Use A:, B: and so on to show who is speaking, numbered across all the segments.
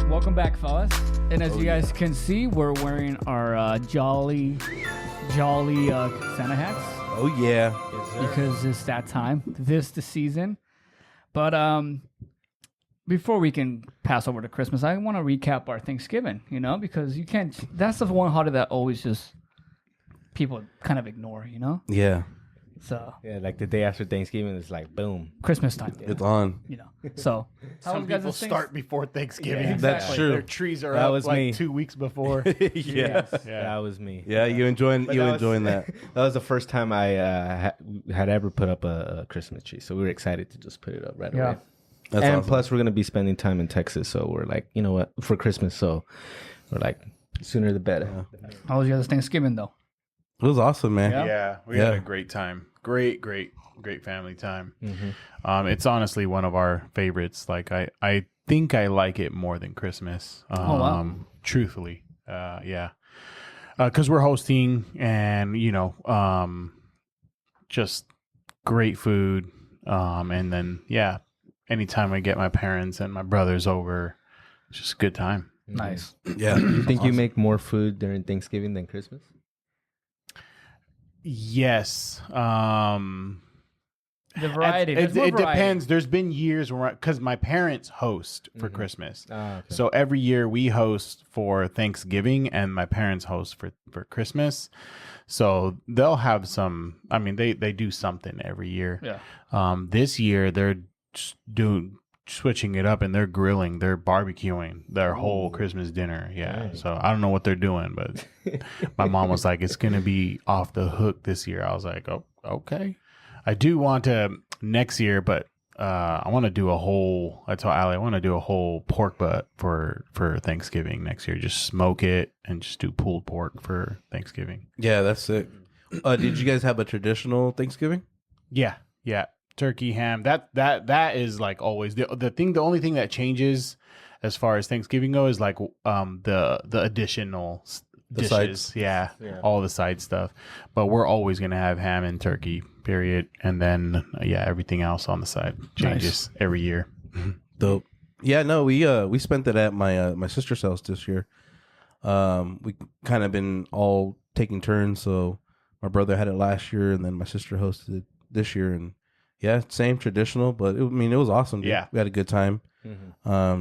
A: Welcome back, fellas. And as you guys can see, we're wearing our jolly Santa hats
B: Oh yeah.
A: because it's that time, the season. But before we can pass over to Christmas, I want to recap our Thanksgiving. Because you can't. That's the one holiday that always just people kind of ignore.
B: Yeah.
A: So
C: Yeah, like the day after Thanksgiving, it's like boom.
A: Christmas time.
B: It's on.
A: So how
D: Some
A: was guys'
D: people start before Thanksgiving.
A: Yeah,
B: That's
A: exactly.
B: true.
D: Their trees are
C: That
D: up
C: was
D: like
C: me.
D: 2 weeks before.
B: Yeah.
C: That was me.
B: Yeah, you enjoying
C: But that was-
B: enjoying that.
C: That was the first time I had ever put up a Christmas tree, so we were excited to just put it up right
A: Yeah.
C: away.
B: That's
C: and
B: awesome.
C: plus, we're gonna be spending time in Texas, so we're like, you know what, for Christmas. So we're like, sooner the better.
A: How was your guys' Thanksgiving though?
B: It was awesome, man.
A: Yeah.
D: Yeah, we had a great time. Great family time. It's honestly one of our favorites. Like I think I like it more than Christmas.
A: wow.
D: Truthfully, yeah, because we're hosting and just great food. And then anytime I get my parents and my brothers over, it's just a good time.
A: Nice.
B: Yeah.
C: You think you make more food during Thanksgiving than Christmas?
D: Yes.
A: The variety. There's
D: It
A: more variety.
D: depends. There's been years where, because my parents host for Christmas.
C: Okay.
D: So every year we host for Thanksgiving and my parents host for Christmas. So they'll have some, they do something every year.
A: Yeah.
D: This year they're just switching it up and they're grilling, they're barbecuing their whole Christmas dinner. Yeah.
C: Nice.
D: So I don't know what they're doing, but my mom was like, it's going to be off the hook this year. I was like, oh, okay. I do want to next year, but I want to do I told Allie, I want to do a whole pork butt for Thanksgiving next year. Just smoke it and just do pulled pork for Thanksgiving.
B: Yeah, that's sick. Did you guys have a traditional Thanksgiving?
D: Yeah. Turkey, ham. That is like always the only thing that changes as far as Thanksgiving goes is like the additional dishes.
B: sides.
D: Yeah,
C: Yeah.
D: all the side stuff. But we're always gonna have ham and turkey, period. And then everything else on the side changes every year.
B: Dope. Yeah, no, we spent it at my sister's house this year. We kind of been all taking turns. So my brother had it last year, and then my sister hosted it this year, and yeah, same traditional, but it was awesome. Dude.
D: Yeah.
B: We had a good time.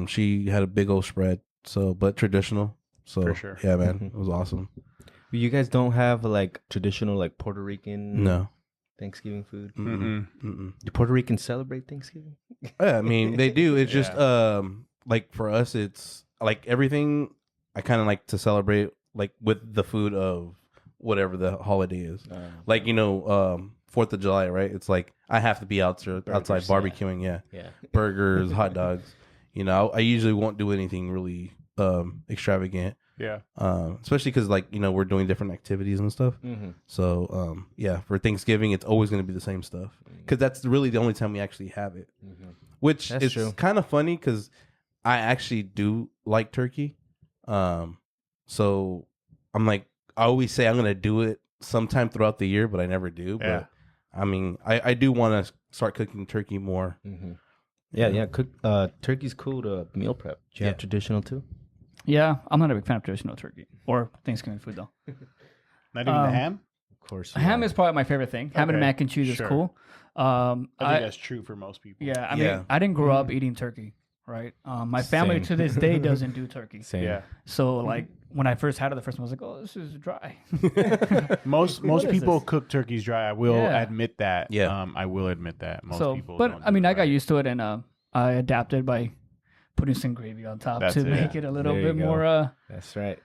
B: She had a big old spread, but traditional. So
D: For sure.
B: yeah, man, it was awesome.
C: You guys don't have like traditional like Puerto Rican
B: No,
C: Thanksgiving food?
B: Mm-mm.
C: Do Puerto Ricans celebrate Thanksgiving?
B: Yeah, I mean they do. It's just like for us, it's like everything. I kind of like to celebrate like with the food of whatever the holiday is. Like 4th of July, right? It's like I have to be outside barbecuing. Yeah, burgers, hot dogs. I usually won't do anything really extravagant.
D: Yeah.
B: Especially because we're doing different activities and stuff. So for Thanksgiving, it's always going to be the same stuff because that's really the only time we actually have it. Which
C: That's
B: is
C: true.
B: kind of funny because I actually do like turkey. So I'm like, I always say I'm going to do it sometime throughout the year, but I never do.
D: Yeah.
B: But I mean, I do want to start cooking turkey more.
C: Yeah. Turkey's cool to meal prep. Do you have traditional too?
A: Yeah, I'm not a big fan of traditional turkey or Thanksgiving food though.
D: Not even the ham?
C: Of course.
A: Ham is probably my favorite thing. Ham and
D: Okay,
A: mac and cheese
D: sure.
A: is cool.
D: I think that's true for most people.
A: Yeah, I
B: Yeah.
A: mean, I didn't grow up eating turkey, right? My family
C: Same.
A: to this day doesn't do turkey.
C: Same.
D: Yeah.
A: So like when I first had it the first time, I was like, oh, this is dry.
D: Most
A: is
D: people
A: this?
D: cook turkeys dry. I will
A: Yeah.
D: admit that.
B: Yeah.
D: I will admit that. Most
A: So,
D: people
A: but
D: don't
A: I mean,
D: do it
A: I got
D: right.
A: used to it and I adapted by putting some gravy on top
D: That's
A: to
D: it.
A: make it a little
C: There you
A: bit
C: go.
A: more
C: That's right.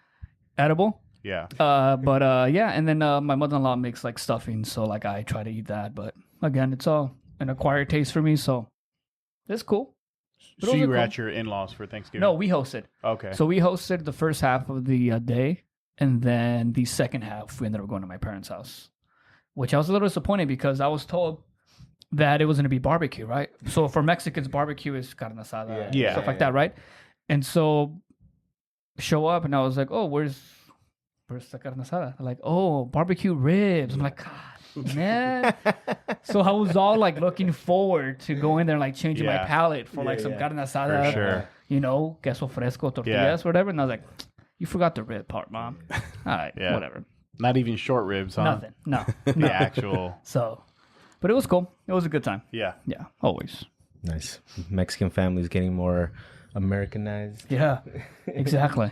A: edible.
D: Yeah.
A: Yeah, and then my mother-in-law makes like stuffing, so like I try to eat that. But again, it's all an acquired taste for me, so it's cool. But
D: So
A: those
D: you
A: are
D: were
A: cool.
D: at your in-laws for Thanksgiving?
A: No, we hosted.
D: Okay.
A: So we hosted the first half of the day, and then the second half we ended up going to my parents' house, which I was a little disappointed because I was told that it was going to be barbecue, right? So for Mexicans, barbecue is carne asada,
D: Yeah.
A: stuff like that, right? And so show up, and I was like, oh, where's the carne asada? They're like, oh, barbecue ribs. I'm like, God man. So I was all like looking forward to going there and like changing my
D: Yeah.
A: palate for like some carne asada,
D: For sure.
A: you know, queso fresco, tortillas, whatever. And I was like, you forgot the rib part, Mom. All right,
D: Yeah.
A: whatever.
D: Not even short ribs, huh?
A: Nothing. No.
D: The actual.
A: So, but it was cool. It was a good time.
D: Yeah.
A: Yeah, always.
C: Nice. Mexican families getting more Americanized.
A: Yeah, exactly.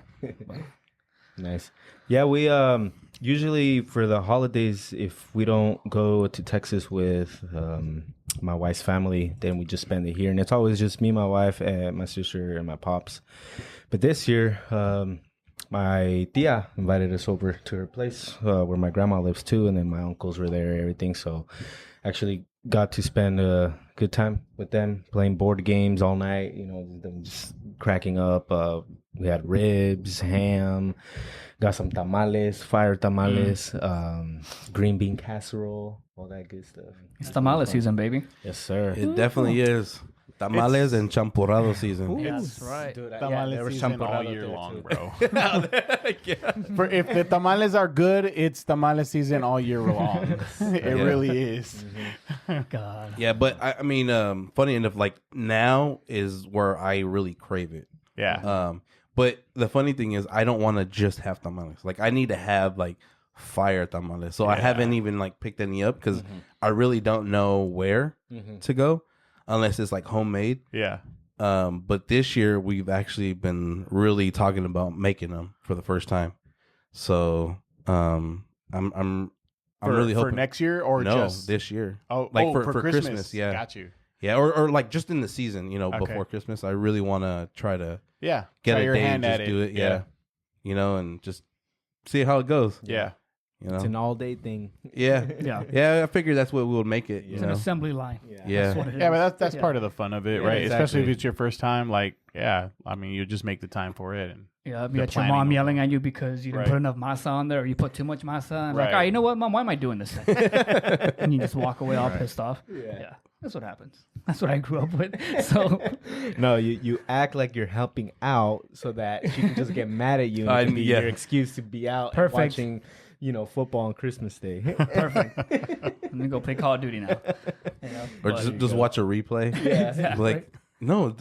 C: Nice. Yeah, we usually for the holidays, if we don't go to Texas with my wife's family, then we just spend it here, and it's always just me, my wife, and my sister and my pops. But this year, my tia invited us over to her place where my grandma lives too, and then my uncles were there and everything. So actually got to spend a good time with them, playing board games all night, you know, them just cracking up. We had ribs, ham, got some tamales, fire tamales, green bean casserole, all that good stuff.
A: It's tamale season, baby.
C: Yes, sir.
B: It definitely is. Tamales and champurrado season.
A: That's right.
C: Dude,
D: Tamales
C: there was
D: season all
C: champurrado
D: year
C: there,
D: long,
C: too.
D: bro. If the tamales are good, it's tamale season all year long. It really is.
A: God.
B: Yeah, but I mean, funny enough, like now is where I really crave it.
D: Yeah.
B: But the funny thing is, I don't want to just have tamales. Like, I need to have like fire tamales. So I haven't even like picked any up because I really don't know where to go unless it's like homemade.
D: Yeah.
B: But this year we've actually been really talking about making them for the first time. So I'm really
D: for
B: hoping
D: next year or
B: no
D: just
B: this year.
D: Oh,
B: like
D: for
B: for Christmas, yeah.
D: Got you.
B: Yeah, or like just in the season, you know,
D: Okay.
B: before Christmas. I really want to try to
D: Yeah.
B: get
D: Try
B: a
D: your
B: day
D: hand
B: and
D: at
B: just do it.
D: Yeah.
B: Yeah. You know, and just see how it goes.
D: Yeah.
B: You
C: It's
B: know?
C: an all-day thing.
B: Yeah.
A: Yeah.
B: Yeah, I figured that's what we would make it. You
A: It's an
B: know?
A: assembly line.
B: Yeah.
A: That's what it is.
D: Yeah, but that's
A: Yeah.
D: part of the fun of it,
C: Yeah,
D: right? Especially if
C: exactly.
D: it's your first time. Like, yeah, I mean, you just make the time for it. And
A: Yeah, you
D: the
A: got your
D: planning
A: mom
D: of-
A: yelling at you because you didn't
D: Right.
A: put enough masa on there or you put too much masa. And like,
D: Right.
A: all right, you know what, Mom, why am I doing this thing? And you just walk away all pissed off. Yeah. That's what happens. That's what I grew up with. So,
C: No, you act like you're helping out so that she can just get mad at you and it can be
B: yeah.
C: your excuse to be out
A: Perfect.
C: watching, you know, football on Christmas Day.
A: perfect. Let me go play Call of Duty now. You know?
B: Or
A: But-
B: just watch a replay.
A: Exactly.
B: Like, no,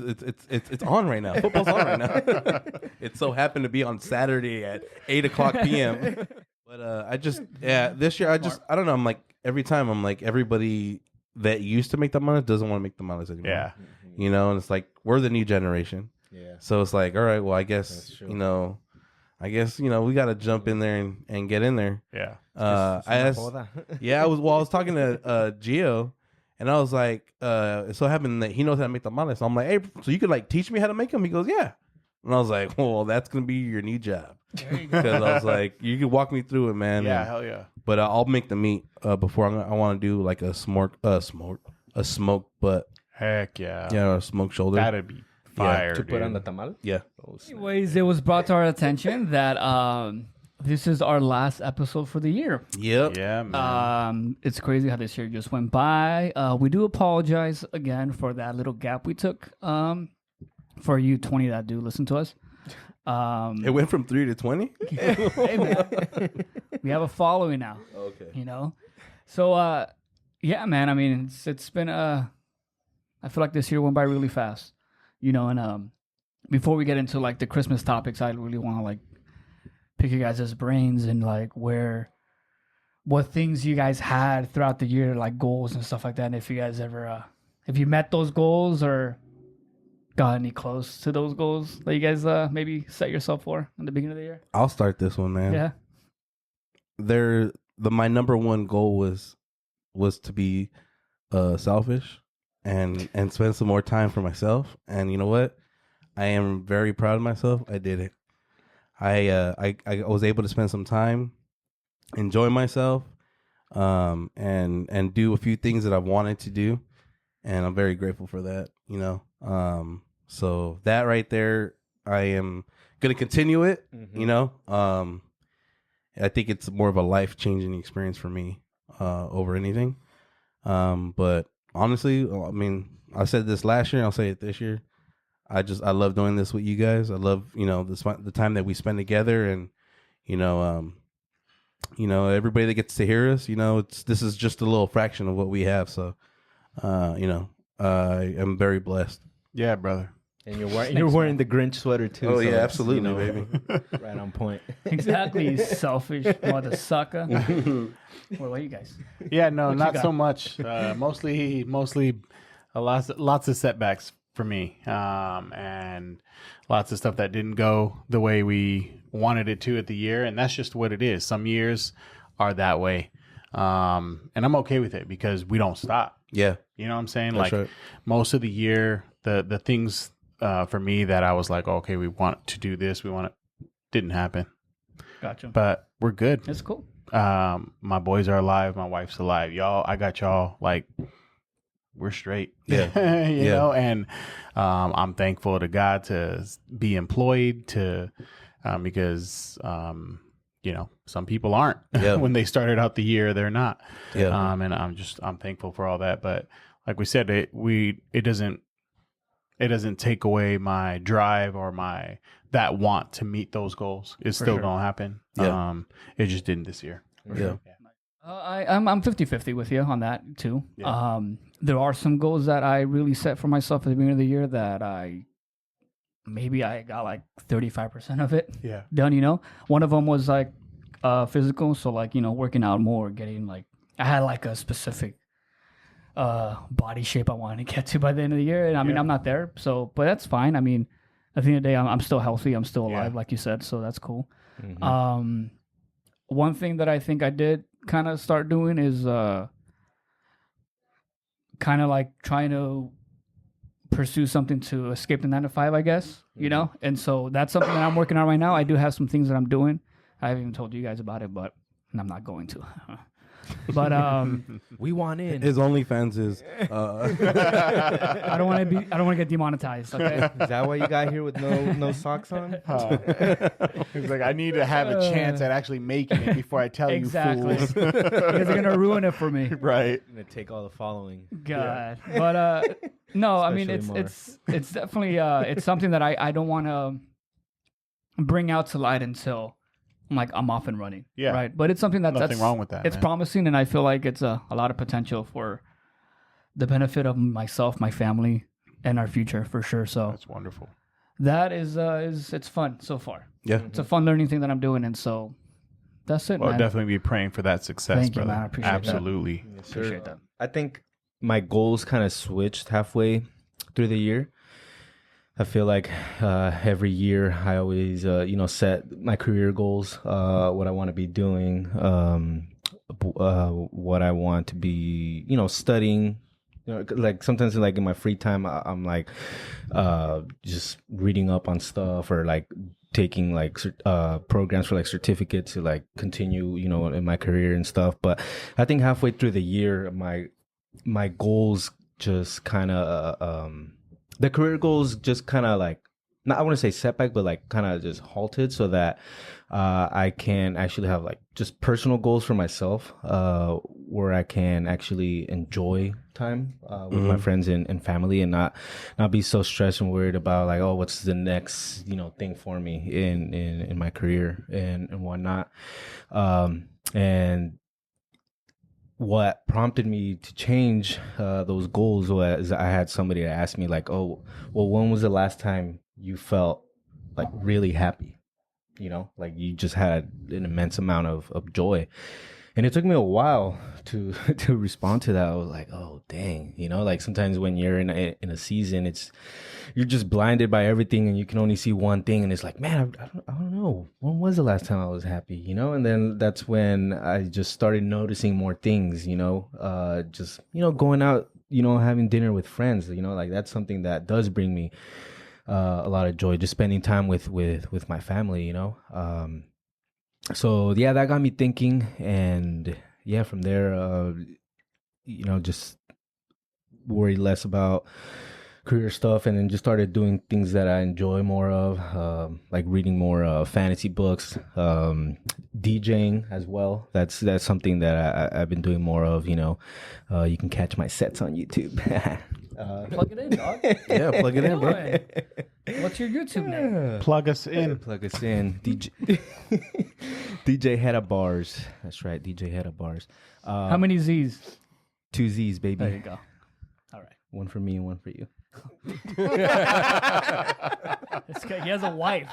B: it's on right now. Football's on right now. It so happened to be on Saturday at 8:00 p.m. But this year I don't know. I'm like every time I'm like everybody that used to make tamales doesn't want to make tamales anymore.
D: yeah.
B: You know, and it's like we're the new generation.
C: Yeah.
B: So it's like, all right, well, I guess
C: That's true.
B: we got to jump in there and get in there.
D: Yeah.
B: I asked, I was talking to Gio, and I was like, it so happened that he knows how to make tamales. So I'm like, hey, so you could like teach me how to make them? He goes, yeah. And I was like, well, that's gonna be your new job because I was like, you could walk me through it, man.
D: Yeah.
B: And-
D: Hell yeah.
B: but I'll make the meat before I want to do like a smoke butt,
D: Heck yeah.
B: or a smoked shoulder.
D: That'd be fire.
C: To put on the
D: dude.
C: tamal?
B: Yeah.
A: Anyways, it was brought to our attention that this is our last episode for the year.
B: Yep.
D: Yeah, man.
A: It's crazy how this year just went by. We do apologize again for that little gap we took. For you 20 that do listen to us.
B: It went from 3 to 20.
A: Hey, man. We have a following now.
B: Okay.
A: You know, so yeah, man. I mean, it's been I feel like this year went by really fast. You know, and before we get into like the Christmas topics, I really want to like pick you guys' brains and like what things you guys had throughout the year, like goals and stuff like that. And if you guys ever if you met those goals or got any close to those goals that you guys maybe set yourself for in the beginning of the year.
B: I'll start this one, man.
A: Yeah.
B: My number one goal was to be selfish and spend some more time for myself. And you know what? I am very proud of myself. I did it. I was able to spend some time, enjoy myself, and do a few things that I wanted to do, and I'm very grateful for that. You know, so that right there, I am gonna continue it. You know, I think it's more of a life-changing experience for me over anything. But honestly, I mean, I said this last year and I'll say it this year. I love doing this with you guys. I love, you know, the time that we spend together and, you know, everybody that gets to hear us, this is just a little fraction of what we have. So, I am very blessed.
D: Yeah, brother.
C: And you're wearing the Grinch sweater too.
B: Oh, yeah, absolutely, baby.
C: Right on point.
A: Exactly, you selfish mother sucker. What about you guys?
D: Yeah, no,
A: What you
D: not
A: got?
D: so much. Mostly lots of setbacks for me, and lots of stuff that didn't go the way we wanted it to at the year, and that's just what it is. Some years are that way, and I'm okay with it because we don't stop.
B: Yeah,
D: You know what I'm saying?
B: that's
D: Like
B: right.
D: most of the year, the things for me that I was like, okay, we want to do this, didn't happen,
A: Gotcha.
D: but we're good.
A: It's cool.
D: My boys are alive, my wife's alive, y'all. I got y'all. Like, we're straight.
B: Yeah.
D: you
B: Yeah.
D: know. And I'm thankful to God to be employed because some people aren't.
B: Yeah.
D: When they started out the year, they're not.
B: Yeah.
D: And I'm thankful for all that. But like we said, it doesn't take away my drive or that want to meet those goals. It still
A: sure.
D: don't happen.
B: Yeah.
D: It just didn't this year.
B: Yeah.
A: I'm 50-50 with you on that too.
D: Yeah.
A: There are some goals that I really set for myself at the beginning of the year that I got like 35% of it
D: Yeah.
A: done. One of them was like physical, so like working out more, getting like I had like a specific body shape I wanted to get to by the end of the year, and I mean
D: Yeah.
A: I'm not there, so but that's fine. I mean, at the end of the day, I'm still healthy, I'm still alive,
D: Yeah.
A: like you said, so that's cool.
C: Mhm.
A: One thing that I think I did kind of start doing is kind of like trying to pursue something to escape the 9 to 5, I guess, and so that's something that I'm working on right now. I do have some things that I'm doing. I haven't even told you guys about it, but I'm not going to. But
C: We want in.
B: His OnlyFans is.
A: I don't want to get demonetized. Okay.
C: Is that why you got here with no socks on?
D: He's like, I need to have a chance at actually making it before I tell
A: Exactly.
D: you fools.
A: You guys are gonna ruin it for me.
D: Right.
C: I'm gonna take all the following.
A: God. But no, I mean
C: Especially
A: it's definitely it's something that I don't want to bring out to light until I'm off and running.
D: Yeah.
A: Right. But it's something that's
D: Nothing wrong with that.
A: It's
D: man.
A: promising, and I feel like it's a lot of potential for the benefit of myself, my family, and our future for sure. So
D: That's wonderful.
A: that is it's fun so far.
B: Yeah.
A: It's a fun learning thing that I'm doing, and so that's it,
D: Well,
A: man.
D: definitely be praying for that success,
A: Thank you,
D: brother.
A: man. I appreciate that.
D: Absolutely.
A: Appreciate that.
C: I think my goals kind of switched halfway through the year. I feel like every year I always, set my career goals, what I want to be doing, what I want to be, studying. Like sometimes, like in my free time, I'm like just reading up on stuff or like taking like programs for like certificates to like continue, in my career and stuff. But I think halfway through the year, my goals just kind of the career goals just kind of like, not I want to say setback, but like kind of just halted so that I can actually have like just personal goals for myself where I can actually enjoy time with my friends and family and not be so stressed and worried about like, oh, what's the next thing for me in my career and whatnot. And what prompted me to change those goals was I had somebody that asked me like, oh, well, when was the last time you felt like really happy? Like you just had an immense amount of joy. And it took me a while to respond to that. I was like, oh, dang. Like sometimes when you're in a season, you're just blinded by everything and you can only see one thing. And it's like, man, I don't know. When was the last time I was happy? And then that's when I just started noticing more things, just, going out, having dinner with friends, like that's something that does bring me a lot of joy, just spending time with my family, so yeah, that got me thinking, and yeah, from there, just worry less about career stuff, and then just started doing things that I enjoy more of, like reading more fantasy books, DJing as well. That's something that I've been doing more of. You can catch my sets on YouTube.
A: Plug it in, dog.
B: Yeah, plug it in, bro.
A: What's your YouTube name?
D: Plug us in.
C: Plug us in. DJ Hedda bars. That's right, DJ Hedda bars.
A: How many Z's?
C: 2 Z's, baby.
A: There you go. All right.
C: One for me and one for you.
A: This guy, he has a wife.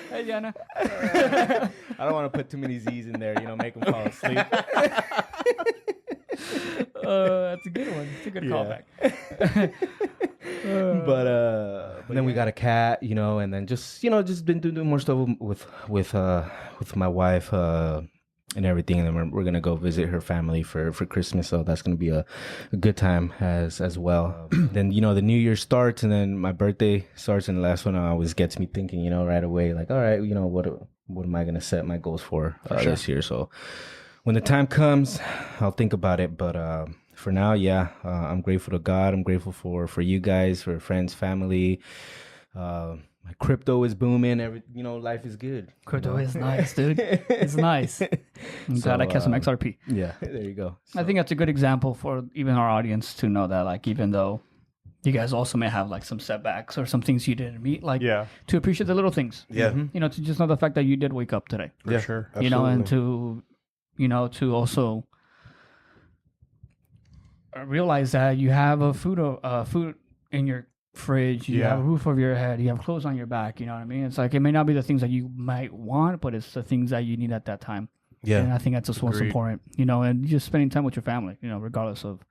A: Hey, Yana.
C: I don't want to put too many Z's in there, make them fall asleep.
A: That's a good one. It's a good callback.
C: But then we got a cat, and then just been doing more stuff with my wife and everything, and then we're gonna go visit her family for Christmas, so that's gonna be a good time as well. Then the New Year starts, and then my birthday starts, and the last one always gets me thinking, right away, like, all right, what am I gonna set my goals for this year? So when the time comes, I'll think about it. But for now, I'm grateful to God. I'm grateful for you guys, for friends, family. My crypto is booming. Life is good.
A: Crypto is nice, dude. It's nice. I'm glad I kept some XRP.
C: Yeah, there you go.
A: I think that's a good example for even our audience to know that, like, even though you guys also may have like some setbacks or some things you didn't meet, like, to appreciate the little things.
B: Yeah.
A: To just know the fact that you did wake up today.
B: Yeah,
D: sure.
A: And to also realize that you have a food in your fridge, you have a roof over your head, you have clothes on your back. You know what I mean? It's like, it may not be the things that you might want, but it's the things that you need at that time.
B: Yeah.
A: And I think that's just what's important, and just spending time with your family, regardless of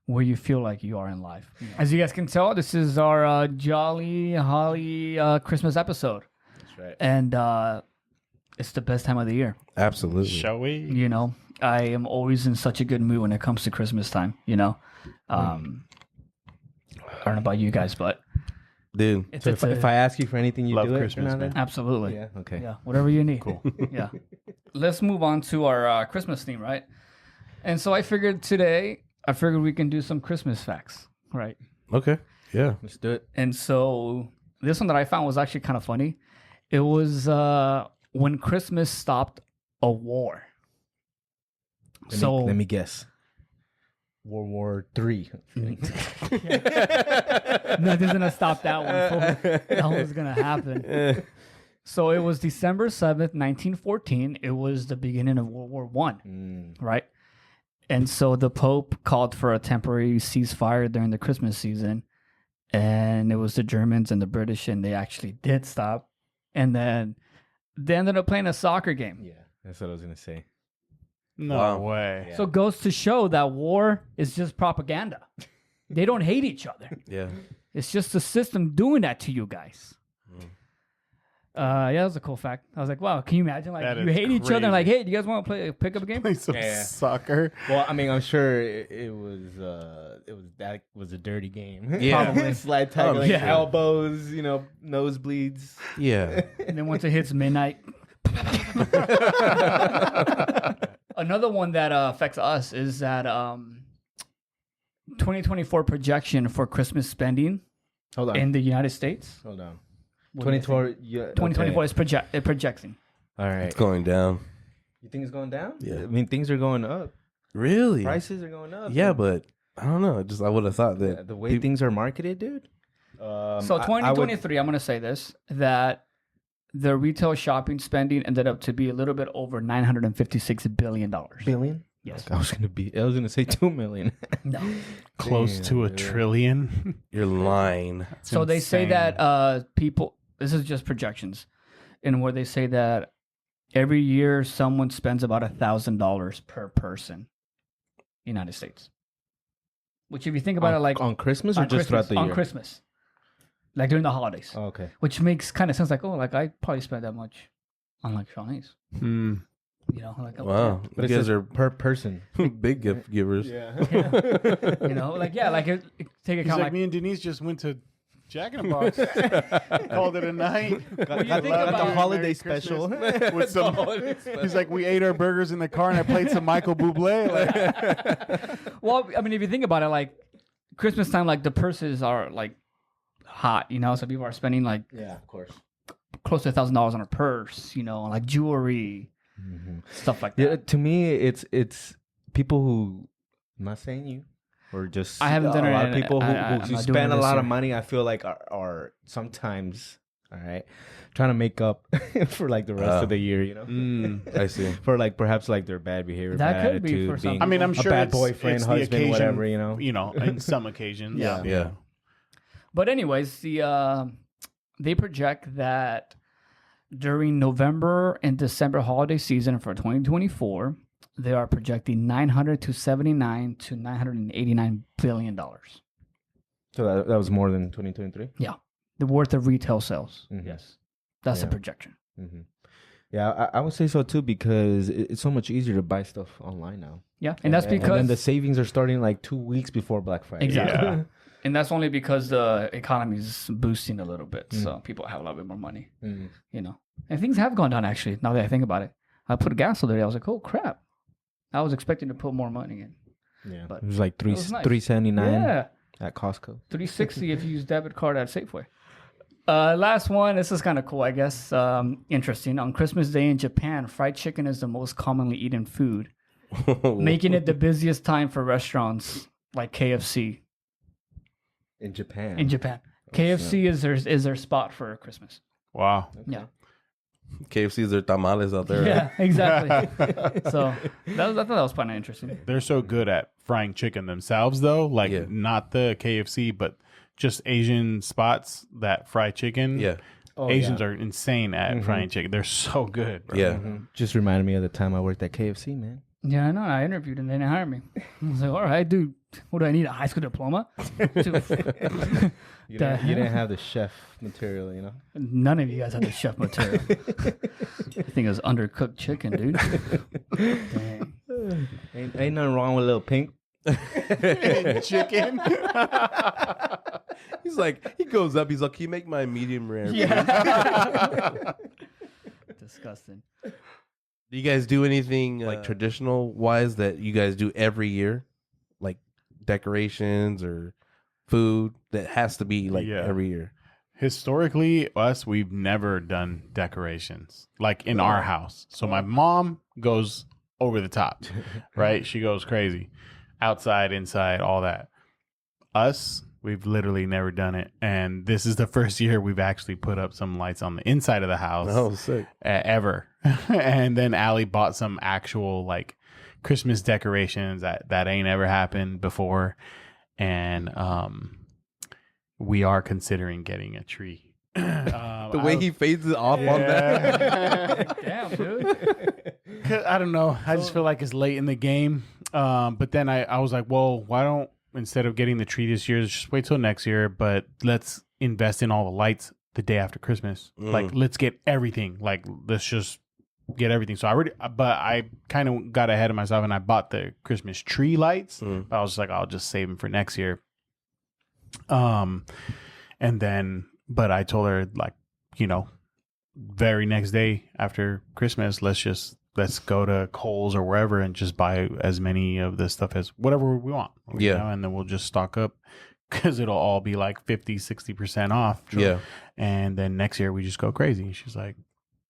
A: where you feel like you are in life. As you guys can tell, this is our Jolly Holly Christmas episode.
C: That's right.
A: And it's the best time of the year.
B: Absolutely.
D: Shall we?
A: I am always in such a good mood when it comes to Christmas time, I don't know about you guys, but
B: Dude.
A: it's,
C: So
A: it's
C: if I ask you for anything, you
D: Love
C: do
D: Christmas,
C: it?
D: man.
A: absolutely.
C: Yeah. Okay.
A: Yeah, whatever you need.
D: Cool.
A: Yeah. Let's move on to our Christmas theme, right? And so I figured we can do some Christmas facts, right?
B: Okay. Yeah.
C: Let's do it.
A: And so this one that I found was actually kind of funny. It was when Christmas stopped a war.
C: Let me guess. World War III.
A: No, this is gonna stop that one. That was gonna happen. So it was December 7th, 1914. It was the beginning of World War I, right? And so the Pope called for a temporary ceasefire during the Christmas season, and it was the Germans and the British, and they actually did stop. And then they ended up playing a soccer game.
C: Yeah, that's what I was gonna say.
D: No
B: Wow.
D: way.
C: Yeah.
A: So it goes to show that war is just propaganda. They don't hate each other.
B: Yeah.
A: It's just the system doing that to you guys. That was a cool fact. I was like, wow, can you imagine? Like,
D: That
A: you
D: is
A: hate each other.
D: crazy.
A: Like, hey, do you guys want to play a pickup game?
D: Play some
C: Yeah.
D: soccer.
C: Well, I mean, I'm sure it was a dirty game.
B: Yeah.
A: Probably.
C: Slide tackling,
A: yeah.
C: elbows, nosebleeds.
B: Yeah.
A: And then once it hits midnight. Another one that affects us is that 2024 projection for Christmas spending
C: Hold on.
A: in the United States.
C: Hold on.
A: What do you think?
C: 2024. Yeah,
A: 2024
C: okay.
A: is projecting.
C: All right.
B: It's going down.
C: You think it's going down?
B: Yeah.
C: I mean, things are going up.
B: Really?
C: Prices are going up.
B: Yeah, but I don't know. I would have thought that
C: The way things are marketed, dude.
A: So
C: I would-
A: 2023, I'm going to say this, that the retail shopping spending ended up to be a little bit over $956 billion.
C: billion.
A: Yes.
C: I was gonna say 2 million.
A: No.
D: Close to a
C: dude.
D: trillion.
B: you're lying.
D: That's
A: So they say
D: insane.
A: that people, this is just projections, and where they say that every year someone spends about $1,000 per person, United States. Which, if you think about it, like
C: on Christmas or
A: on
C: just
A: Christmas,
C: throughout the year?
A: on Christmas, like during the holidays,
C: Oh, okay.
A: which makes kind of sense. Like, oh, like I probably spent that much on like Chinese,
D: Hmm.
A: like
B: Wow.
C: But
B: you
C: it
B: guys
C: says
B: are
C: per person.
B: big gift givers.
A: like take
D: He's
A: account
D: like,
A: like
D: me and Denise just went to Jack in the Box. Called it a night.
C: Got,
A: you think
C: got
A: about
C: the
A: it,
C: holiday
D: Merry
C: special.
D: Christmas with some. He's like, we ate our burgers in the car and I played some Michael Bublé. Like,
A: well, I mean, if you think about it, like Christmas time, like the purses are like hot, so people are spending like
C: Yeah, of course.
A: close to $1,000 on a purse, and like jewelry, stuff like that.
C: Yeah, to me, it's people who. I'm not saying you, or just
A: I haven't done
C: a
A: it
C: lot of
A: in-
C: people
A: I'm
C: who
A: not doing
C: spend
A: it
C: a
A: this
C: lot of
A: year.
C: money. I feel like are sometimes All right, trying to make up for like the rest of the year, you know.
B: I see.
C: For like perhaps like their bad behavior,
A: That
C: bad
A: could be
C: attitude,
A: for some
C: being
D: I mean, I'm
C: a
D: sure
C: bad
D: it's,
C: boyfriend,
D: it's
C: husband,
D: the occasion,
C: whatever, you know.
D: in some occasions.
C: Yeah.
A: But anyways, they project that during November and December holiday season for 2024, they are projecting $979 to $989 billion.
C: So that was more than 2023.
A: The worth of retail sales.
C: Mhm.
A: Yes, that's the
C: Yeah.
A: projection.
C: Mm-hmm. Yeah, I would say so too because it's so much easier to buy stuff online now.
A: Yeah, and that's
C: And
A: because
C: then the savings are starting like 2 weeks before Black Friday.
A: Exactly.
D: Yeah.
A: and that's only because the economy is boosting a little bit,
C: Mm.
A: so people have a little bit more money.
C: Mhm.
A: You know, and things have gone down actually. Now that I think about it, I put gas the other day. I was like, oh crap! I was expecting to put more money in.
C: Yeah,
A: But
C: it was like
A: was nice.
C: $3.79
A: Yeah,
C: at Costco.
A: $3.60 if you use debit card at Safeway. Last one. This is kind of cool, I guess. Interesting. On Christmas Day in Japan, fried chicken is the most commonly eaten food, making it the busiest time for restaurants like KFC
C: In Japan.
A: in Japan. KFC is their spot for Christmas.
D: Wow.
A: Yeah.
B: KFC's their tamales out there.
A: Yeah, exactly. So I thought that was kind of interesting.
D: They're so good at frying chicken themselves, though. Like,
B: Yeah.
D: not the KFC, but just Asian spots that fry chicken.
B: Yeah.
C: Oh,
D: Asians
C: yeah.
D: are insane at frying chicken. They're so good, bro.
B: Yeah.
C: Just reminded me of the time I worked at KFC, man.
A: Yeah, I know. I interviewed and they didn't hire me. I was like, all right, dude, what do I need? A high school diploma?
C: You
A: The
C: didn't, you
A: hell?
C: didn't have the chef material, you know?
A: None of you guys have the chef material. I think it was undercooked chicken, dude. Dang.
C: Ain't nothing wrong with a little pink.
D: Chicken?
B: He's like, he goes up. He's like, can you make my medium rare? please?"
A: Disgusting.
B: Do you guys do anything like traditional wise that you guys do every year, like decorations or food that has to be like
D: Yeah.
B: every year?
D: Historically, we've never done decorations like in our house. So my mom goes over the top, right? She goes crazy. Outside, inside, all that. Us, we've literally never done it. And this is the first year we've actually put up some lights on the inside of the house.
B: Oh, sick.
D: Ever. And then Allie bought some actual like Christmas decorations that ain't ever happened before. And we are considering getting a tree.
B: The way he fades it off on that.
A: Damn, dude.
D: I don't know. I just feel like it's late in the game. But then I was like, well, why don't, instead of getting the tree this year, just wait till next year, but let's invest in all the lights the day after Christmas. Like, let's get everything. Like, let's just get everything. So I kind of got ahead of myself and I bought the Christmas tree lights. But I was like, I'll just save them for next year. And then, but I told her, like, you know, very next day after Christmas, let's go to Kohl's or wherever and just buy as many of the stuff as whatever we want. you
B: Yeah.
D: know, and then we'll just stock up because it'll all be like 50, 60% off.
B: Yeah.
D: And then next year we just go crazy. She's like,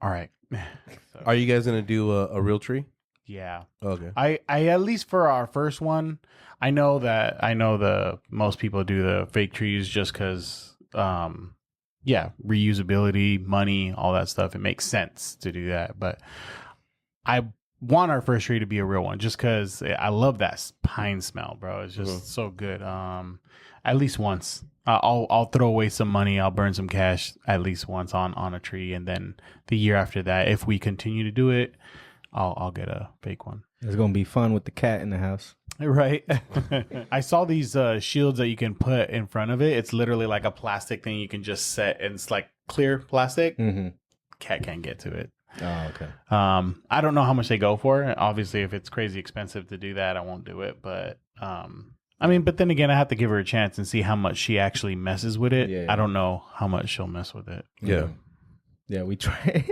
D: all right. So,
B: Are you guys gonna do a real tree?
D: yeah.
B: Okay.
D: I at least for our first one, I know the most people do the fake trees just because, reusability, money, all that stuff. It makes sense to do that. But I want our first tree to be a real one just because I love that pine smell, bro. It's just so good. At least once. I'll throw away some money. I'll burn some cash at least once on a tree, and then the year after that, if we continue to do it, I'll get a fake one.
C: It's gonna be fun with the cat in the house.
D: Right. I saw these shields that you can put in front of it. It's literally like a plastic thing you can just set, and it's like clear plastic.
C: Mm-hmm.
D: Cat can't get to it.
C: Oh, okay.
D: I don't know how much they go for. Obviously, if it's crazy expensive to do that, I won't do it. But I mean, but then again, I have to give her a chance and see how much she actually messes with it.
C: Yeah.
D: I don't know how much she'll mess with it.
B: Yeah.
C: Yeah, we try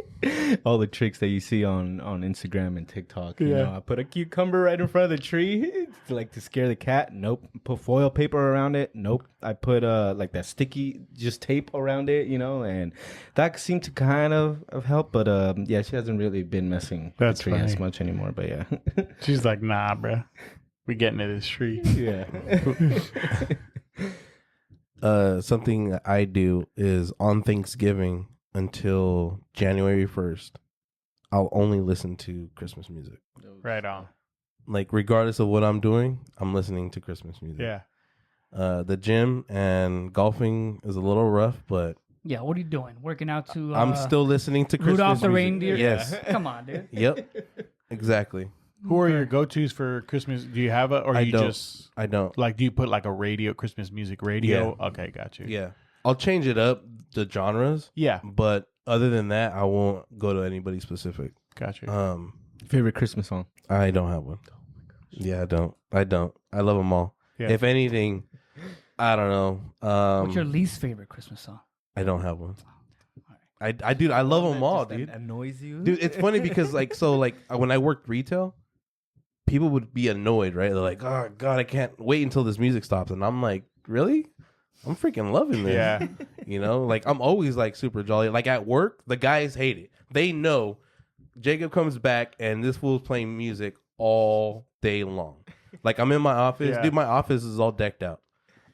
C: all the tricks that you see on Instagram and TikTok. You know, I put a cucumber right in front of the tree to scare the cat. Nope. Put foil paper around it. Nope. I put like that sticky just tape around it. You know, and that seemed to kind of help. But yeah, she hasn't really been messing with the tree as
D: funny.
C: much anymore. But yeah,
D: She's like, nah, bro. We getting to this tree.
C: yeah.
B: Something that I do is on Thanksgiving, until January 1st, I'll only listen to Christmas music.
D: Right on.
B: Like regardless of what I'm doing, I'm listening to Christmas music.
D: Yeah.
B: The gym and golfing is a little rough, but
A: Yeah, what are you doing? Working out to
B: I'm still listening to Christmas
A: Rudolph the
B: music.
A: reindeer?
B: Yes.
A: Come on, dude.
B: Yep. Exactly.
D: Who are your go-tos for Christmas? Do you have a, or
B: I
D: you
B: don't.
D: just
B: I don't.
D: like? Do you put like a radio, Christmas music radio? Okay, got you.
B: Yeah. I'll change it up, the genres,
D: Yeah,
B: but other than that, I won't go to anybody specific.
D: got you.
C: Favorite Christmas song?
B: I don't have one. Yeah, I don't. I love them all.
D: Yeah.
B: If anything, I don't know.
A: What's your least favorite Christmas song?
B: I don't have one. Dude, I love them all, dude.
C: Annoys you,
B: Dude, it's funny because when I worked retail, people would be annoyed, right? They're like, "Oh God, I can't wait until this music stops," and I'm like, "Really? I'm freaking loving this."
D: Yeah.
B: You know, like I'm always like super jolly. Like at work, the guys hate it. They know Jacob comes back and this fool's playing music all day long. Like I'm in my office,
D: Yeah.
B: dude. My office is all decked out.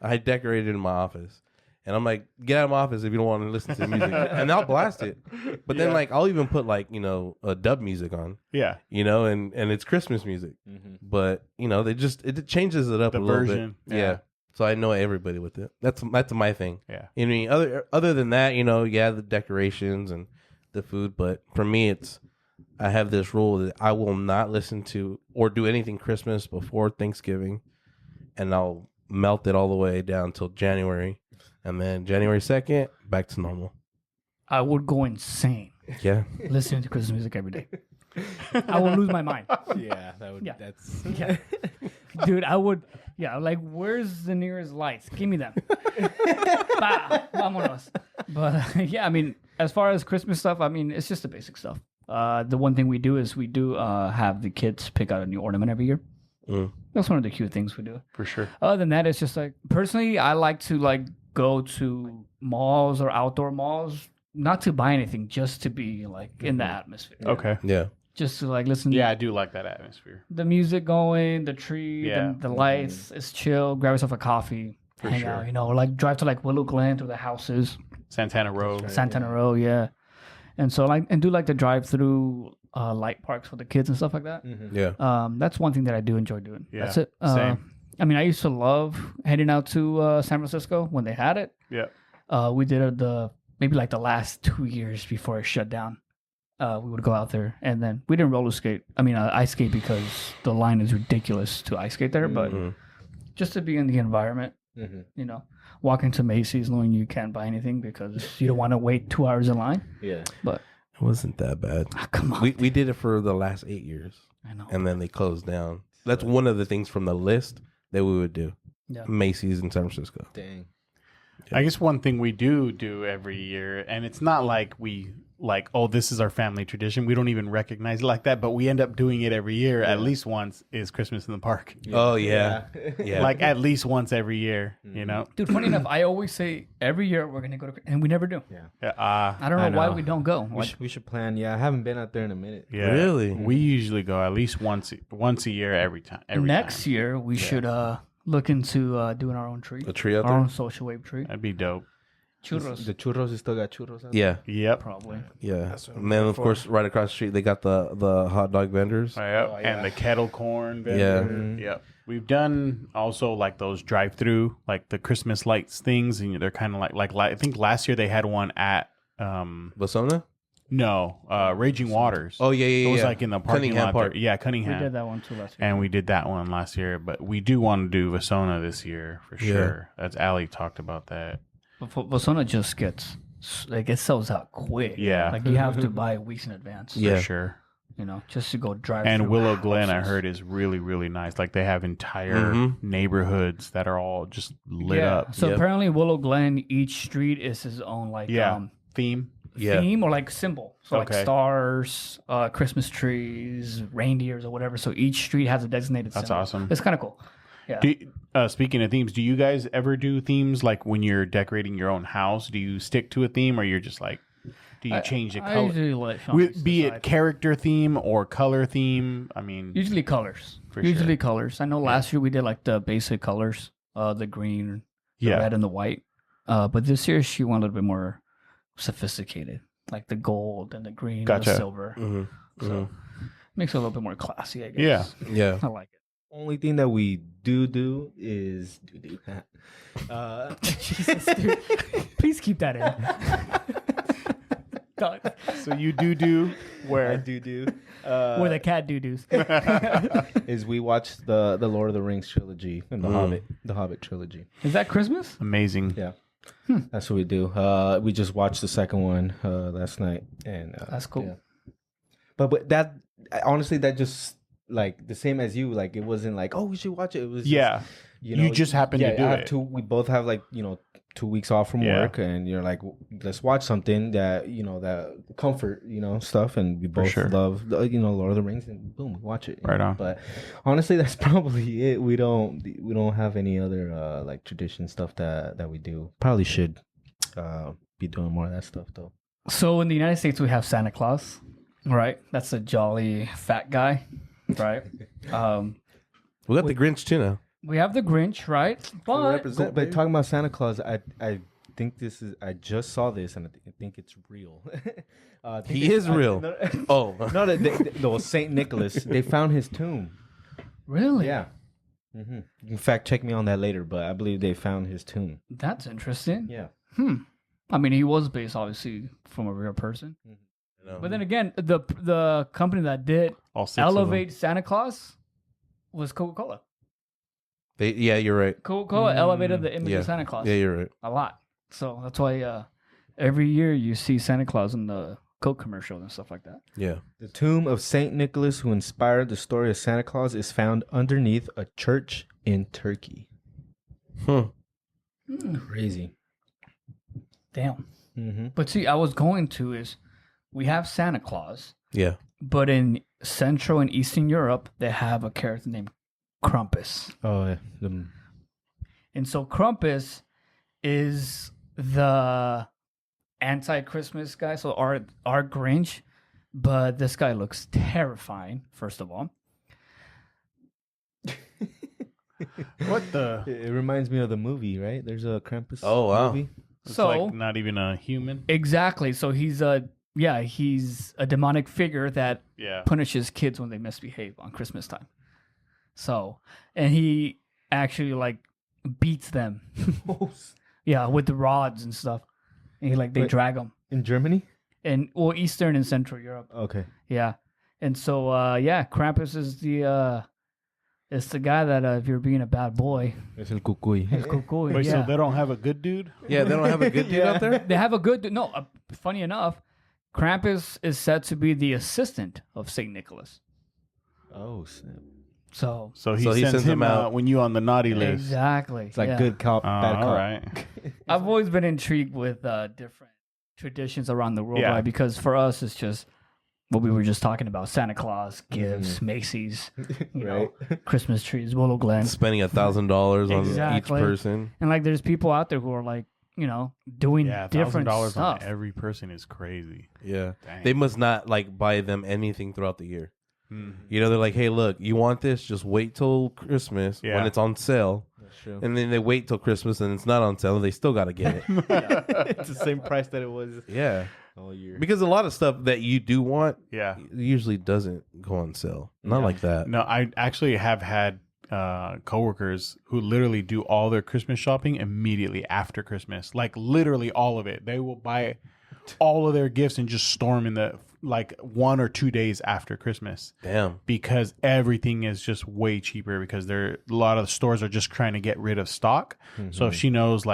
B: I decorated in my office. And I'm like, get out of my office if you don't want to listen to the music. And I'll blast it. But then,
D: Yeah.
B: like, I'll even put, like, you know, a dub music on,
D: Yeah,
B: you know, and it's Christmas music. But, you know, it changes it up
D: the
B: a little
D: version.
B: bit. Yeah. So I know everybody with it. That's my thing.
D: Yeah.
B: I mean, other than that, you know, yeah, the decorations and the food. But for me, I have this rule that I will not listen to or do anything Christmas before Thanksgiving. And I'll melt it all the way down till January. And then January 2nd, back to normal.
A: I would go insane
B: Yeah.
A: listening to Christmas music every day. I would lose my mind.
C: Yeah, that would.
A: Yeah.
C: That's
A: Yeah. Dude, I would. Yeah, like, where's the nearest lights? Give me them. Bah, vámonos. But yeah, I mean, as far as Christmas stuff, I mean, it's just the basic stuff. The one thing we do is we do have the kids pick out a new ornament every year.
B: Mm.
A: That's one of the cute things we do.
D: For sure.
A: Other than that, it's just like, personally, I like to like go to malls or outdoor malls, not to buy anything, just to be like in the atmosphere.
D: Okay.
B: Yeah.
A: Just to like listen
D: Yeah,
A: to
D: I do like that atmosphere.
A: the music going, the tree,
D: Yeah.
A: the lights. It's chill. Grab yourself a coffee,
D: For
A: hang
D: sure.
A: out. You know, or like drive to like Willow Glen through the houses,
D: Santana Row.
A: Santana Row, yeah. And so like and do like the drive through light parks for the kids and stuff like that.
B: Yeah.
A: That's one thing that I do enjoy doing.
D: Yeah,
A: That's it.
D: same.
A: I mean, I used to love heading out to San Francisco when they had it.
D: Yeah.
A: We did it maybe like the last 2 years before it shut down. We would go out there, and then we didn't roller skate. I mean, ice skate because the line is ridiculous to ice skate there. But
B: Mhm.
A: just to be in the environment, you know, walking to Macy's knowing you can't buy anything because you don't want to wait 2 hours in line.
C: Yeah.
A: But
B: It wasn't that bad.
A: come on,
B: We did it for the last 8 years,
A: I know.
B: and then they closed down. That's one of the things from the list that we would do.
A: Yeah.
B: Macy's in San Francisco.
C: Dang.
D: I guess one thing we do every year, and it's not like we like, oh, this is our family tradition. We don't even recognize it like that, but we end up doing it every year at least once, is Christmas in the park.
B: Oh yeah. Yeah.
D: Like at least once every year, you know?
A: Dude, funny enough, I always say every year we're gonna go to, and we never do.
D: Yeah.
A: I don't know, why
C: know.
A: we don't go.
C: We,
A: Like,
C: we should plan. Yeah, I haven't been out there in a minute.
D: Yeah.
B: Really?
D: We usually go at least once a year every time.
A: next year we should look into doing our own tree,
B: A tree out
A: our
B: there.
A: own social wave tree.
D: That'd be dope.
A: Churros,
C: The churros, you still got churros out
B: Yeah.
D: Yep.
A: probably.
B: Yeah. And then of course, right across the street, they got the hot dog vendors.
D: Yep. And the kettle corn.
B: Yeah.
D: vendor. Yep. We've done also like those drive-through, like the Christmas lights things, and they're kind of like I think last year they had one at
B: Vasona?
D: Raging Waters.
B: Oh yeah, yeah,
D: It was
B: yeah.
D: like in the parking
B: Cunningham
D: lot
B: Park.
D: there. Yeah,
A: We
D: Cunningham.
A: did that one too last year.
D: And we did that one last year, but we do want to do Vasona this year for
B: Yeah.
D: sure. That's Ali talked about that.
A: But Vasona just gets like it sells out quick.
D: Yeah.
A: like you have to buy weeks in advance.
D: For
B: Yeah.
D: sure.
A: you know, just to go drive.
D: And
A: through
D: Willow Glen, I
A: houses.
D: heard, is really, really nice. Like they have entire
B: Mhm.
D: neighborhoods that are all just lit
A: Yeah.
D: up.
A: So
B: Yep.
A: apparently Willow Glen, each street is his own like
D: Yeah. Theme.
B: Yeah.
A: theme or like symbol. So like
D: Okay.
A: stars, Christmas trees, reindeers, or whatever. So each street has a designated
D: That's
A: symbol.
D: awesome.
A: It's kind of cool. Yeah.
D: Speaking of themes, do you guys ever do themes like when you're decorating your own house? Do you stick to a theme, or you're just like, do you change the
A: I
D: color?
A: usually let Sean
D: Be it
A: decide.
D: character theme or color theme. I mean,
A: Usually colors.
D: For
A: Usually
D: sure.
A: colors. I know last year we did like the basic colors, the green, the
D: yeah,
A: red, and the white. But this year she wanted a little bit more sophisticated, like the gold and the green, and
D: Gotcha.
A: the silver.
B: Mm-hmm.
A: So makes it a little bit more classy, I guess.
D: Yeah.
B: Yeah.
A: I like it.
C: Only thing that we do is
A: Jesus, dude. Please keep that in. Dog.
D: So you do where?
C: do
A: Where the cat doo-doos.
C: is we watched the Lord of the Rings trilogy and the Hobbit trilogy.
A: Is that Christmas?
D: Amazing.
C: Yeah. That's what we do. We just watched the second one last night, and
A: That's cool.
C: yeah. But that honestly, that just like the same as you. Like it wasn't like, oh, we should watch it. It was
D: Yeah.
C: Just,
D: You just happened to do
C: I have
D: it.
C: we both have like 2 weeks off from
D: Yeah.
C: work, and you're like, let's watch something that that comfort stuff, and we both
D: sure.
C: love Lord of the Rings, and boom, we watch it.
D: Right on.
C: But honestly, that's probably it. We don't have any other like tradition stuff that we do. Probably should be doing more of that stuff though.
A: So in the United States, we have Santa Claus, right? That's a jolly fat guy, right?
B: We got the Grinch too now.
A: We have the Grinch, right? But
C: But talking about Santa Claus, I think I just saw this, and I think it's real. I think
B: He is real. Oh,
C: No, no, Saint Nicholas. They found his tomb.
A: really?
C: Yeah. In fact, check me on that later, but I believe they found his tomb.
A: That's interesting.
C: Yeah.
A: I mean, he was based obviously from a real person.
B: no.
A: But then again, the company that did
D: All 6 of them.
A: elevate Santa Claus was Coca-Cola.
B: Yeah, you're right.
A: Coca-Cola elevated the image
B: Yeah.
A: of Santa Claus
B: Yeah, you're right.
A: a lot. So that's why every year you see Santa Claus in the Coke commercial and stuff like that.
B: Yeah.
C: The tomb of Saint Nicholas, who inspired the story of Santa Claus, is found underneath a church in Turkey. Crazy.
A: Damn.
C: Mm-hmm.
A: But see, I was going to is we have Santa Claus,
B: Yeah.
A: but in Central and Eastern Europe, they have a character named Krampus.
C: Oh, yeah.
A: And so Krampus is the anti-Christmas guy, so our Grinch, but this guy looks terrifying, first of all.
D: What the?
C: It reminds me of the movie, right? There's a Krampus
B: Oh, wow.
C: movie.
D: It's
A: So
D: like not even a human.
A: exactly, so he's a demonic figure that
D: Yeah.
A: punishes kids when they misbehave on Christmas time. So, and he actually like beats them. Yeah, with the rods and stuff. And they
C: Wait.
A: drag them.
C: In Germany?
A: And Eastern and Central Europe.
C: Okay.
A: Yeah. And so Krampus is the guy that if you're being a bad boy,
C: Es el cucuy.
A: it's cool.
D: Wait,
A: Yeah.
D: so they don't have a good dude?
B: Yeah, they don't have a good dude out there?
A: They have a good funny enough, Krampus is said to be the assistant of Saint Nicholas.
C: Oh, snap.
A: So
D: So he
B: So he
D: sends
B: sends
D: him
B: them
D: out
B: out.
D: when you on the naughty list.
A: exactly.
C: It's like
A: yeah.
C: good cop, bad
D: All
C: cop.
D: right.
A: I've always been intrigued with different traditions around the world,
D: Yeah.
A: right? Because for us, it's just what we were just talking about: Santa Claus, gifts, Macy's, you know, Christmas trees, Willow Glen,
B: Spending $1,000 on
A: Exactly.
B: each person.
A: and like there's people out there who are like, doing
D: Yeah,
A: different
D: $1,000
A: stuff.
D: on every person is crazy.
B: Yeah.
D: Dang.
B: They must not like buy them anything throughout the year.
D: Mhm.
B: You know, they're like, hey, look, you want this? Just wait till Christmas
D: Yeah.
B: when it's on sale.
C: That's true.
B: And then they wait till Christmas and it's not on sale and they still got to get it.
C: It's the same price that it was
B: Yeah.
C: all year.
B: Because a lot of stuff that you do want
D: Yeah.
B: usually doesn't go on sale. Not like that.
D: No, I actually have had coworkers who literally do all their Christmas shopping immediately after Christmas. Like literally all of it. They will buy all of their gifts and just storm in the 1 or 2 days after Christmas
B: Damn.
D: because everything is just way cheaper because a lot of the stores are just trying to get rid of stock. So if she knows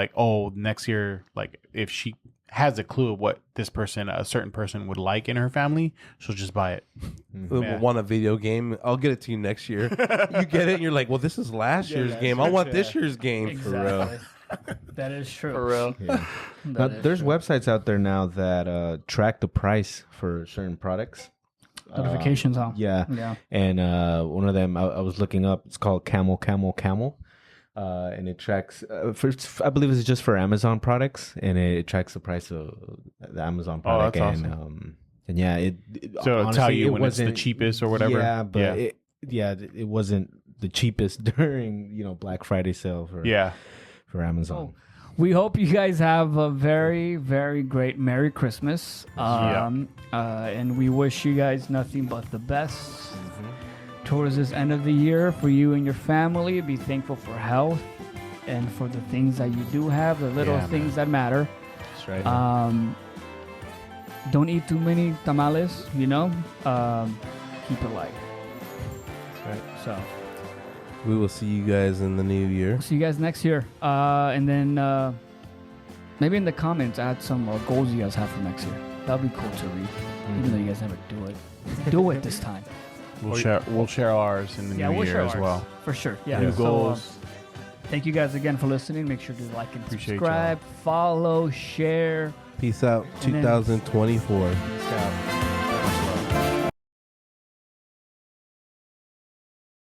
D: next year, if she has a clue of what a certain person would like in her family, she'll just buy it. Yeah.
B: Want a video game? I'll get it to you next year. You get it and you're like, well, this is last year's game. I want this year's game.
A: Exactly. That is true.
B: For real.
C: Yeah.
A: That
C: Now,
A: is
C: there's
A: true.
C: websites out there now that track the price for certain products.
A: Notifications on.
C: Yeah.
A: Yeah.
C: And one of them I was looking up. It's called Camel. And it tracks. I believe it's just for Amazon products, and it tracks the price of the Amazon product.
D: that's
C: and
D: awesome.
C: and yeah, it
D: So it'll tell
C: honestly,
D: you
C: it
D: when it's the
C: wasn't-
D: cheapest or whatever.
C: Yeah, but
D: Yeah.
C: it wasn't the cheapest during Black Friday sale for
D: Yeah.
C: for Amazon.
A: we hope you guys have a very, very great Merry Christmas. And we wish you guys nothing but the best towards this end of the year for you and your family. Be thankful for health and for the things that you do have, the little things that matter.
C: That's right.
A: Don't eat too many tamales, you know. Keep it light.
C: That's right.
A: So
B: We will see you guys in the new year.
A: see you guys next year. And then maybe in the comments add some goals you guys have for next year. That'd be cool to read, even though you guys never do it. Do it this time.
D: We'll share ours in the new
A: we'll
D: year
A: share
D: as
A: ours,
D: well.
A: for sure. Yeah.
D: New
A: So,
D: goals.
A: thank you guys again for listening. Make sure to like and
D: Appreciate
A: subscribe, follow, share.
B: Peace out,
A: And then-
B: 2024.
C: Peace out.